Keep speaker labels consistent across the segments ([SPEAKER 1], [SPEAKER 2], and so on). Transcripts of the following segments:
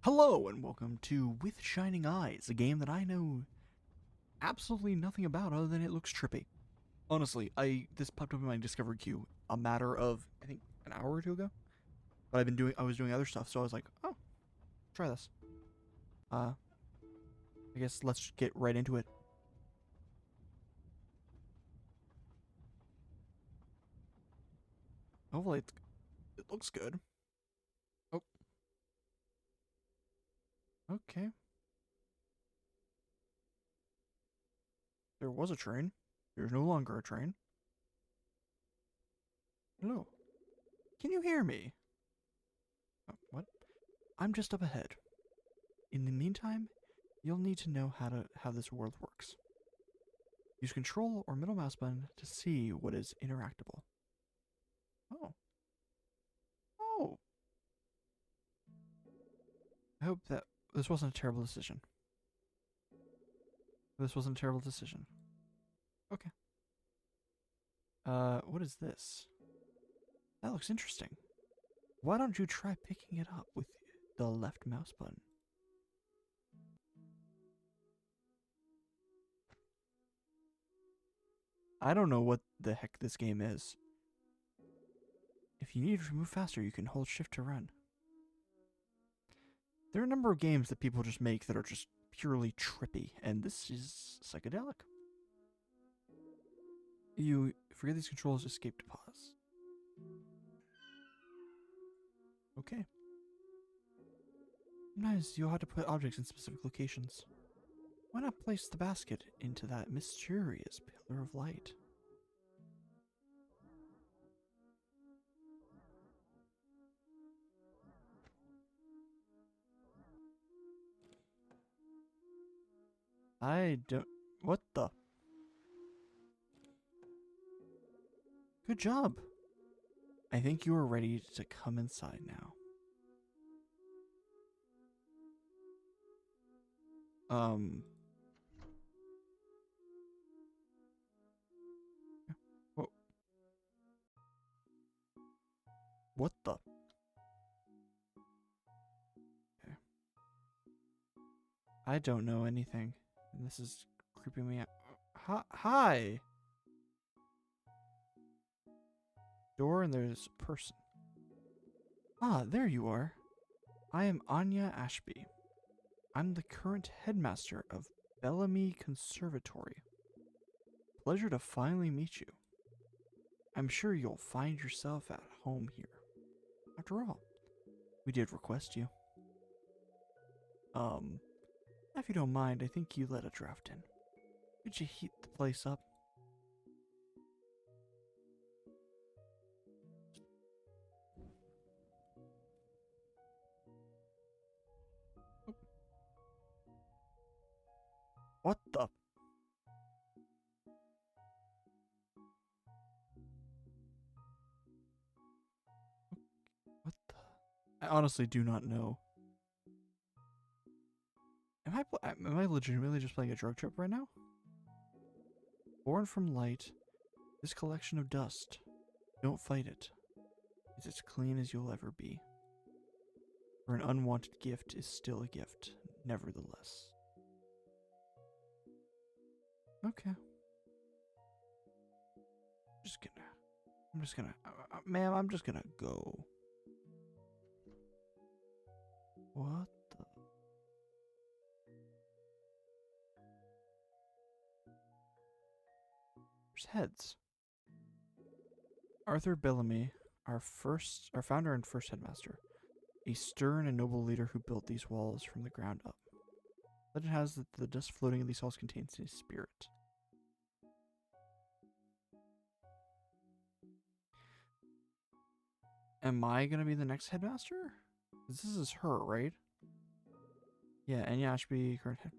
[SPEAKER 1] Hello and welcome to With Shining Eyes, a game that I know absolutely nothing about other than it looks trippy. Honestly, this popped up in my discovery queue a matter of I think an hour or two ago. But I was doing other stuff, so I was like, oh, try this. Uh, I guess let's get right into it. Hopefully it looks good. Oh, okay. There was a train. There's no longer a train. Hello. Can you hear me? Oh, what? I'm just up ahead. In the meantime, you'll need to know how this world works. Use control or middle mouse button to see what is interactable. Oh. Oh. I hope that this wasn't a terrible decision. This wasn't a terrible decision. Okay. What is this? That looks interesting. Why don't you try picking it up with the left mouse button? I don't know what the heck this game is. If you need to move faster, you can hold shift to run. There are a number of games that people just make that are just purely trippy, and this is psychedelic. You forget these controls, escape to pause. Okay. Sometimes you'll have to put objects in specific locations. Why not place the basket into that mysterious pillar of light? I don't... What the? Good job. I think you are ready to come inside now. Um... Whoa. What the? Okay. I don't know anything. And this is creeping me out. Hi! Door and there's a person. Ah, there you are. I am Anya Ashby. I'm the current headmaster of Bellamy Conservatory. Pleasure to finally meet you. I'm sure you'll find yourself at home here. After all, we did request you. If you don't mind, I think you let a draft in. Could you heat the place up? What the? What the? I honestly do not know. Am I legitimately just playing a drug trip right now? Born from light, this collection of dust. Don't fight it. It's as clean as you'll ever be. For an unwanted gift is still a gift, nevertheless. Okay. I'm just gonna, ma'am, I'm just gonna go. What the? There's heads. Arthur Bellamy, our founder and first headmaster, a stern and noble leader who built these walls from the ground up. Legend has that the dust floating in these halls contains his spirit. Am I gonna be the next headmaster? This is her, right? Yeah, Anya Ashby, current head.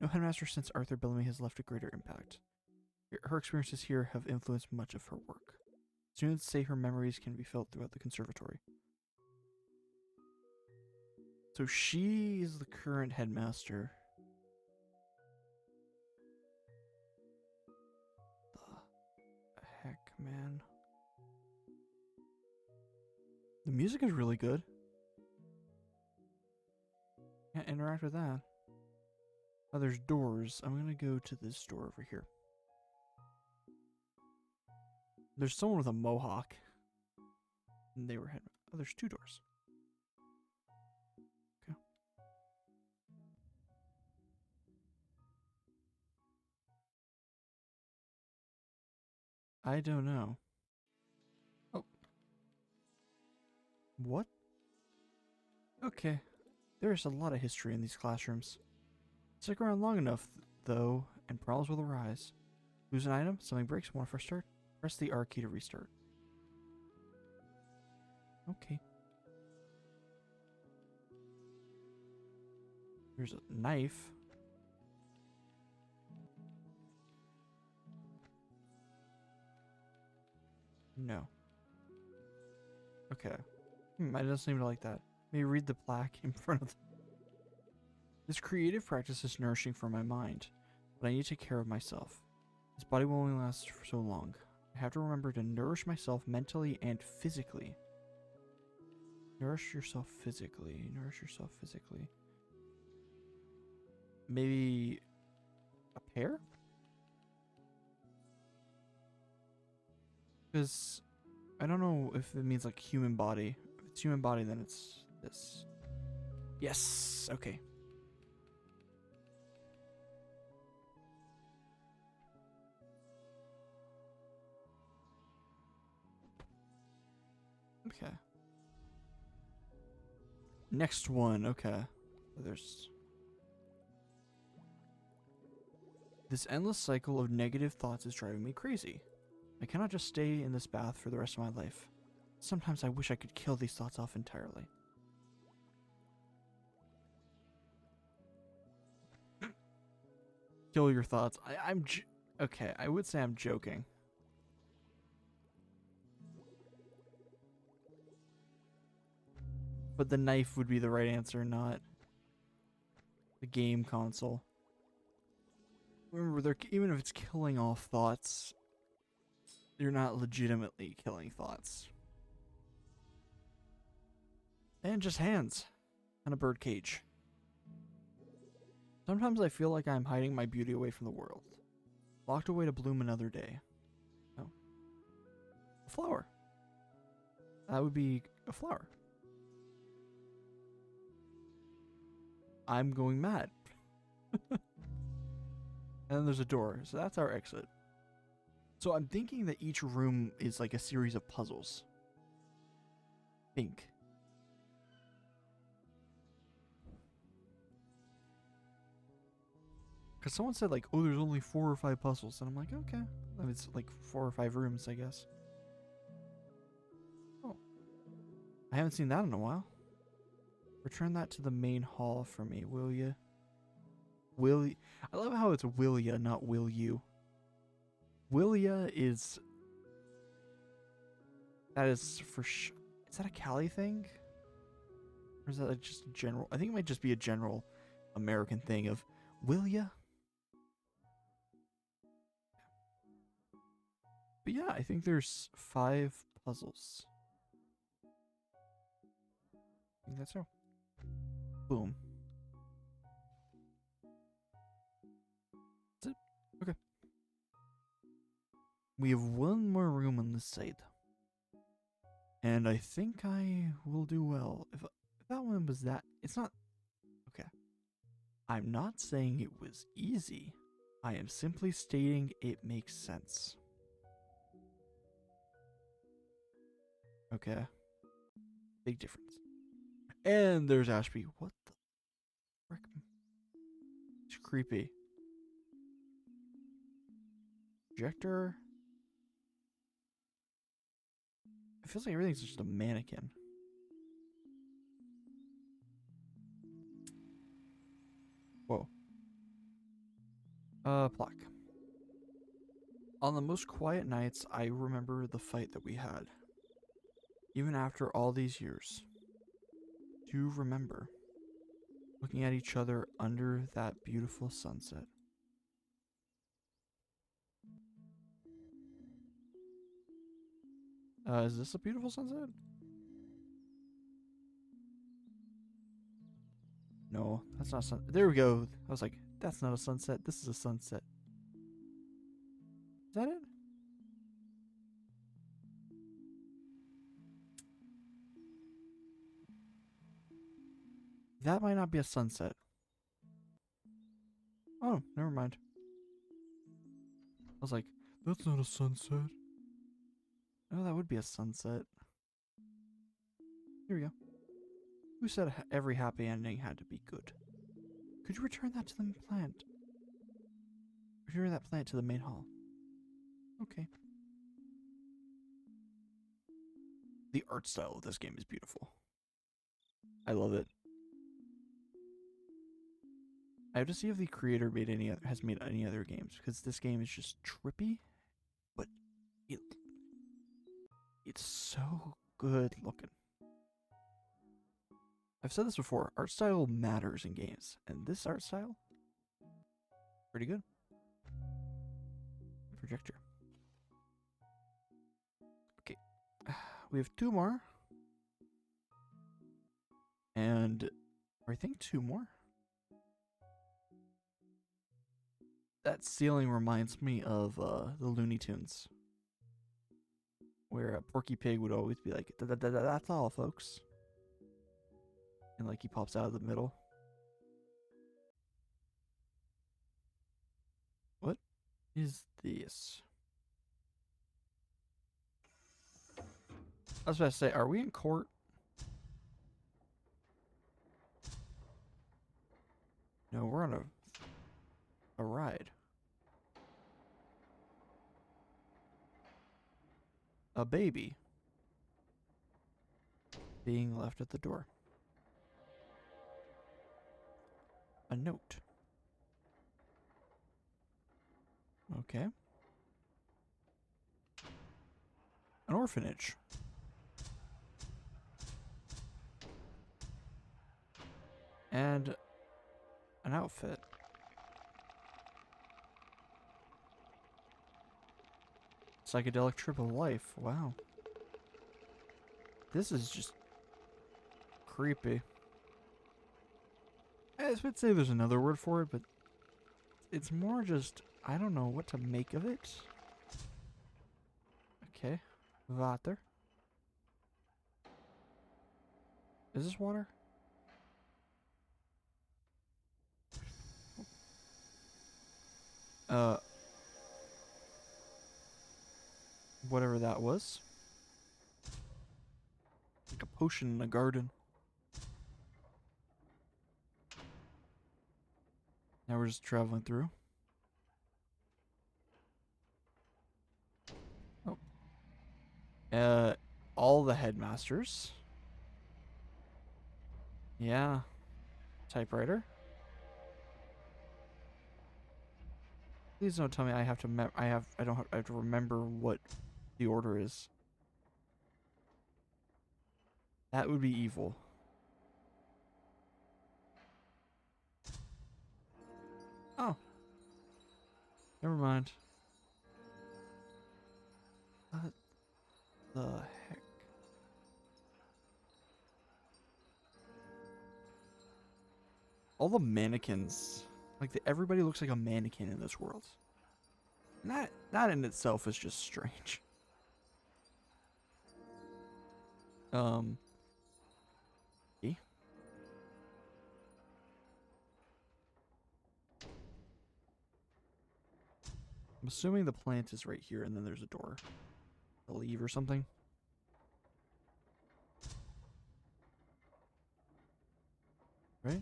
[SPEAKER 1] No headmaster since Arthur Bellamy has left a greater impact. Her experiences here have influenced much of her work. Students say her memories can be felt throughout the conservatory. So she is the current headmaster. The heck, man? The music is really good. Can't interact with that. Oh, there's doors. I'm gonna go to this door over here. There's someone with a mohawk. And they were heading. Oh, there's 2 doors. Okay. I don't know. Oh. What? Okay. There's a lot of history in these classrooms. Stick around long enough, though, and problems will arise. Lose an item, something breaks, want to first start? Press the R key to restart. Okay. There's a knife. No. Okay. I don't seem to like that. Maybe read the plaque in front of the... This creative practice is nourishing for my mind, but I need to take care of myself. This body will only last for so long. I have to remember to nourish myself mentally and physically. Nourish yourself physically. Nourish yourself physically. Maybe a pear? Because I don't know if it means like human body. If it's human body, then it's this. Yes. Okay. Okay. Next one. Okay. There's this endless cycle of negative thoughts is driving me crazy. I cannot just stay in this bath for the rest of my life. Sometimes I wish I could kill these thoughts off entirely. Kill your thoughts. Okay, I would say I'm joking. But the knife would be the right answer, not the game console. Remember, even if it's killing off thoughts, you're not legitimately killing thoughts. And just hands and a bird cage. Sometimes I feel like I'm hiding my beauty away from the world. Locked away to bloom another day. Oh. A flower. That would be a flower. I'm going mad. And then there's a door, so that's our exit. So I'm thinking that each room is like a series of puzzles. Think. Because someone said like, oh, there's only 4 or 5 puzzles. And I'm like, okay. It's like 4 or 5 rooms, I guess. Oh. I haven't seen that in a while. Return that to the main hall for me, will you? Will you? I love how it's will ya, not will you. Will ya is... That is for sure... Is that a Cali thing? Or is that like just a general... I think it might just be a general American thing of, will ya? But yeah, I think there's 5 puzzles. I think that's so. Boom. That's it. Okay. We have one more room on this side. And I think I will do well. If that one was that... It's not... Okay. I'm not saying it was easy. I am simply stating it makes sense. Okay. Big difference. And there's Ashby. What the frick? It's creepy. Projector. It feels like everything's just a mannequin. Whoa. Plaque. On the most quiet nights, I remember the fight that we had. Even after all these years. Do remember. Looking at each other under that beautiful sunset. Is this a beautiful sunset? No, that's not sun. There we go. I was like, that's not a sunset. This is a sunset. Is that it? That might not be a sunset. Oh, never mind. I was like, that's not a sunset. Oh, that would be a sunset. Here we go. Who said every happy ending had to be good? Could you return that to the plant? Return that plant to the main hall. Okay. The art style of this game is beautiful. I love it. I have to see if the creator has made any other games, because this game is just trippy, but it's so good looking. I've said this before, art style matters in games, and this art style, pretty good. Projector. Okay, we have 2 more, and I think 2 more. That ceiling reminds me of the Looney Tunes, where Porky Pig would always be like, "That's all, folks," and like he pops out of the middle. What is this? I was about to say, are we in court? No, we're on a ride. A baby being left at the door. A note. Okay. An orphanage. And an outfit. Psychedelic trip of life. Wow. This is just creepy. I would say there's another word for it, but it's more just, I don't know what to make of it. Okay. Water. Is this water? Whatever that was. Like a potion in a garden. Now we're just traveling through. Oh. All the headmasters. Yeah. Typewriter. Please don't tell me I have to I have to remember what the order is. That would be evil. Oh. Never mind. What the heck? All the mannequins. Like, everybody looks like a mannequin in this world. That in itself is just strange. Okay. I'm assuming the plant is right here and then there's a door. A leave or something. Right?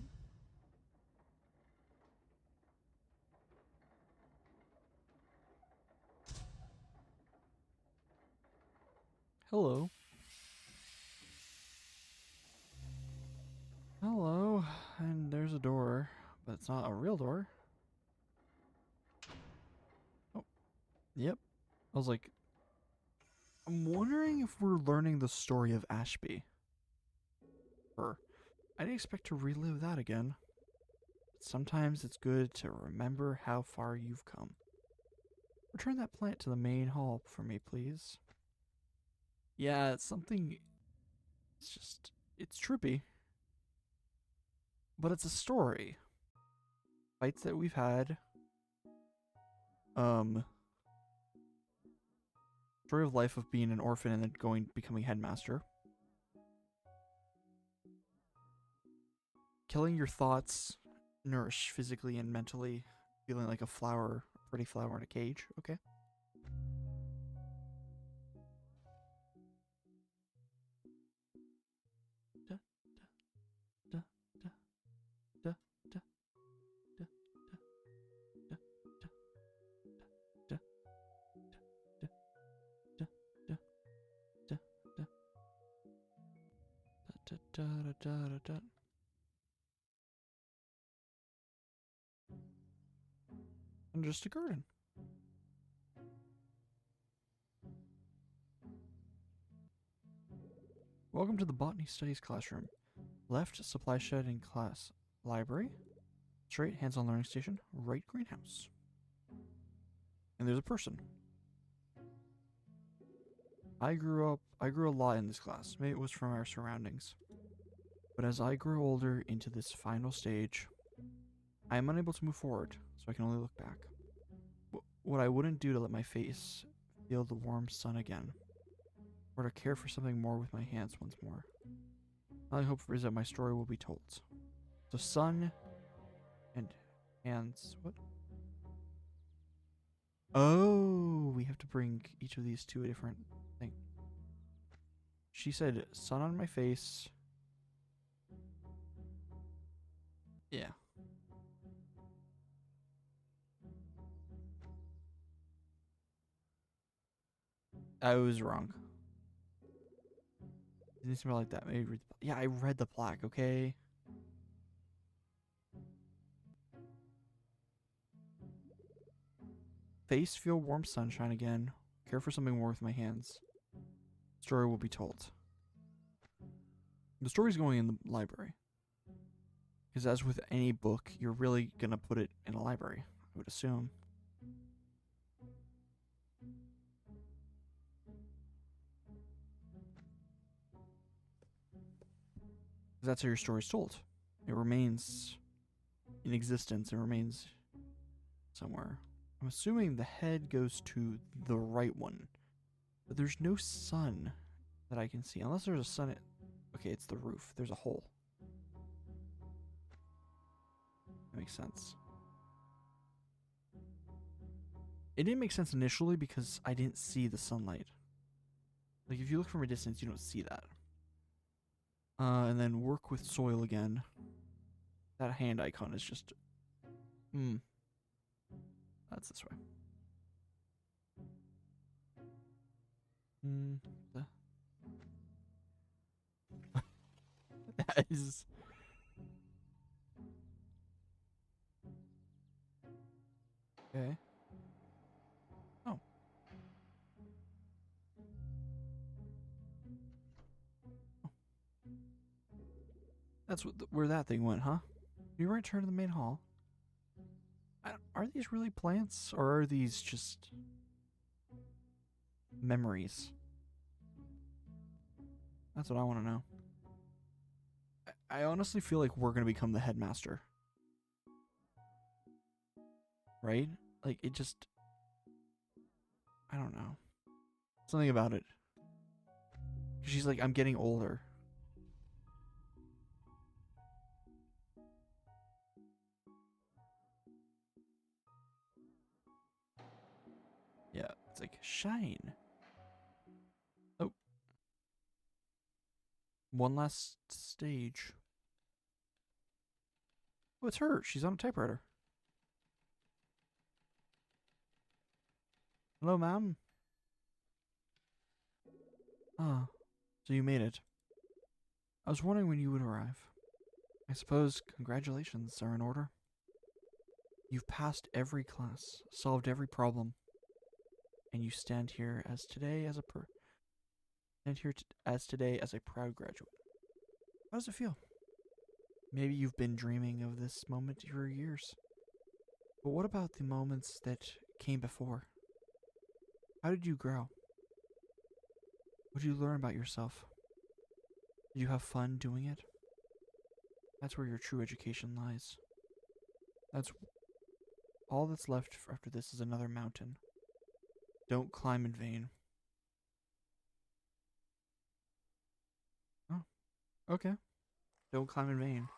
[SPEAKER 1] Hello. Hello. And there's a door, but it's not a real door. Oh. Yep. I was like, I'm wondering if we're learning the story of Ashby. Or, I didn't expect to relive that again. But sometimes it's good to remember how far you've come. Return that plant to the main hall for me, please. Yeah, it's something. It's trippy. but it's a story. Fights that we've had. Story of life of being an orphan and then becoming headmaster. Killing your thoughts, nourish physically and mentally, feeling like a flower, a pretty flower in a cage. Okay. Da, da, da, da, da, da, da, da, da, da, da, da, da, da, da, da, da, da, da. And just a garden. Welcome to the Botany Studies classroom. Left, supply shed and class. Library. Straight, hands-on learning station. Right, greenhouse. And there's a person. I grew a lot in this class. Maybe it was from our surroundings. But as I grew older into this final stage, I am unable to move forward, so I can only look back. What I wouldn't do to let my face feel the warm sun again, or to care for something more with my hands once more. All I hope for is that my story will be told. So sun and hands, what? Oh, we have to bring each of these to a different thing. She said sun on my face. Yeah. I was wrong. It needs to be like that. Maybe read the, yeah, I read the plaque, okay? Face feel warm sunshine again. Care for something more with my hands. Story will be told. The story's going in the library. Because as with any book, you're really gonna put it in a library, I would assume. That's how your story's told. It remains in existence. It remains somewhere. I'm assuming the head goes to the right one. But there's no sun that I can see. Unless there's a sun. Okay, it's the roof. There's a hole. That makes sense. It didn't make sense initially because I didn't see the sunlight. Like, if you look from a distance, you don't see that. And then work with soil again. That hand icon is just... That's this way. That is... Okay. Oh. That's where that thing went, huh? You return to the main hall. Are these really plants, or are these just memories? That's what I want to know. I honestly feel like we're gonna become the headmaster, right? Like, it just... I don't know. Something about it. She's like, I'm getting older. Yeah, it's like, shine. Oh. One last stage. Oh, it's her. She's on a typewriter. Hello, ma'am. Ah, so you made it. I was wondering when you would arrive. I suppose congratulations are in order. You've passed every class, solved every problem, and you stand here as today as a proud graduate. How does it feel? Maybe you've been dreaming of this moment for years. But what about the moments that came before? How did you grow? What did you learn about yourself? Did you have fun doing it? That's where your true education lies. That's all that's left after this is another mountain. Don't climb in vain. Oh, okay. Don't climb in vain.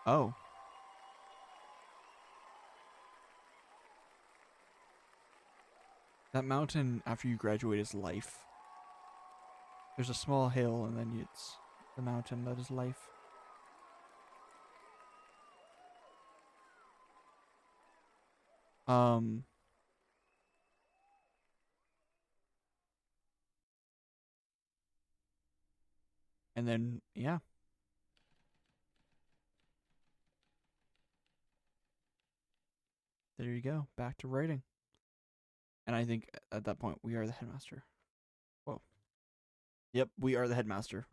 [SPEAKER 1] Oh. That mountain after you graduate is life. There's a small hill and then it's the mountain that is life. Um and then yeah. There you go. Back to writing. And I think at that point we are the headmaster. Whoa. Yep, we are the headmaster.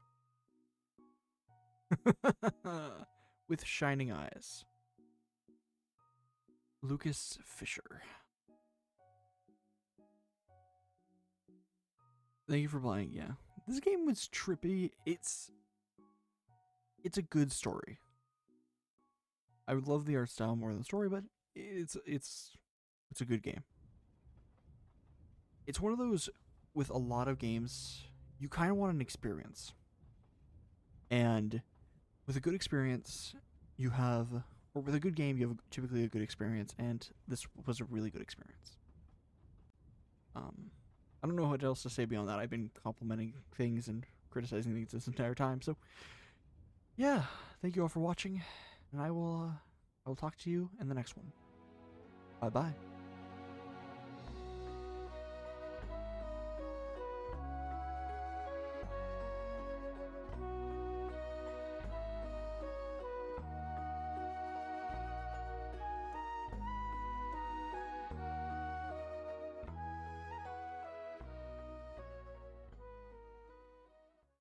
[SPEAKER 1] With shining eyes. Lucas Fisher. Thank you for playing. Yeah, this game was trippy. It's a good story. I would love the art style more than the story, but it's a good game. It's one of those with a lot of games you kind of want an experience, and with a good experience you have, or with a good game you have typically a good experience, and this was a really good experience. I don't know what else to say beyond that. I've been complimenting things and criticizing things this entire time. So, yeah, thank you all for watching, and I will talk to you in the next one. Bye bye.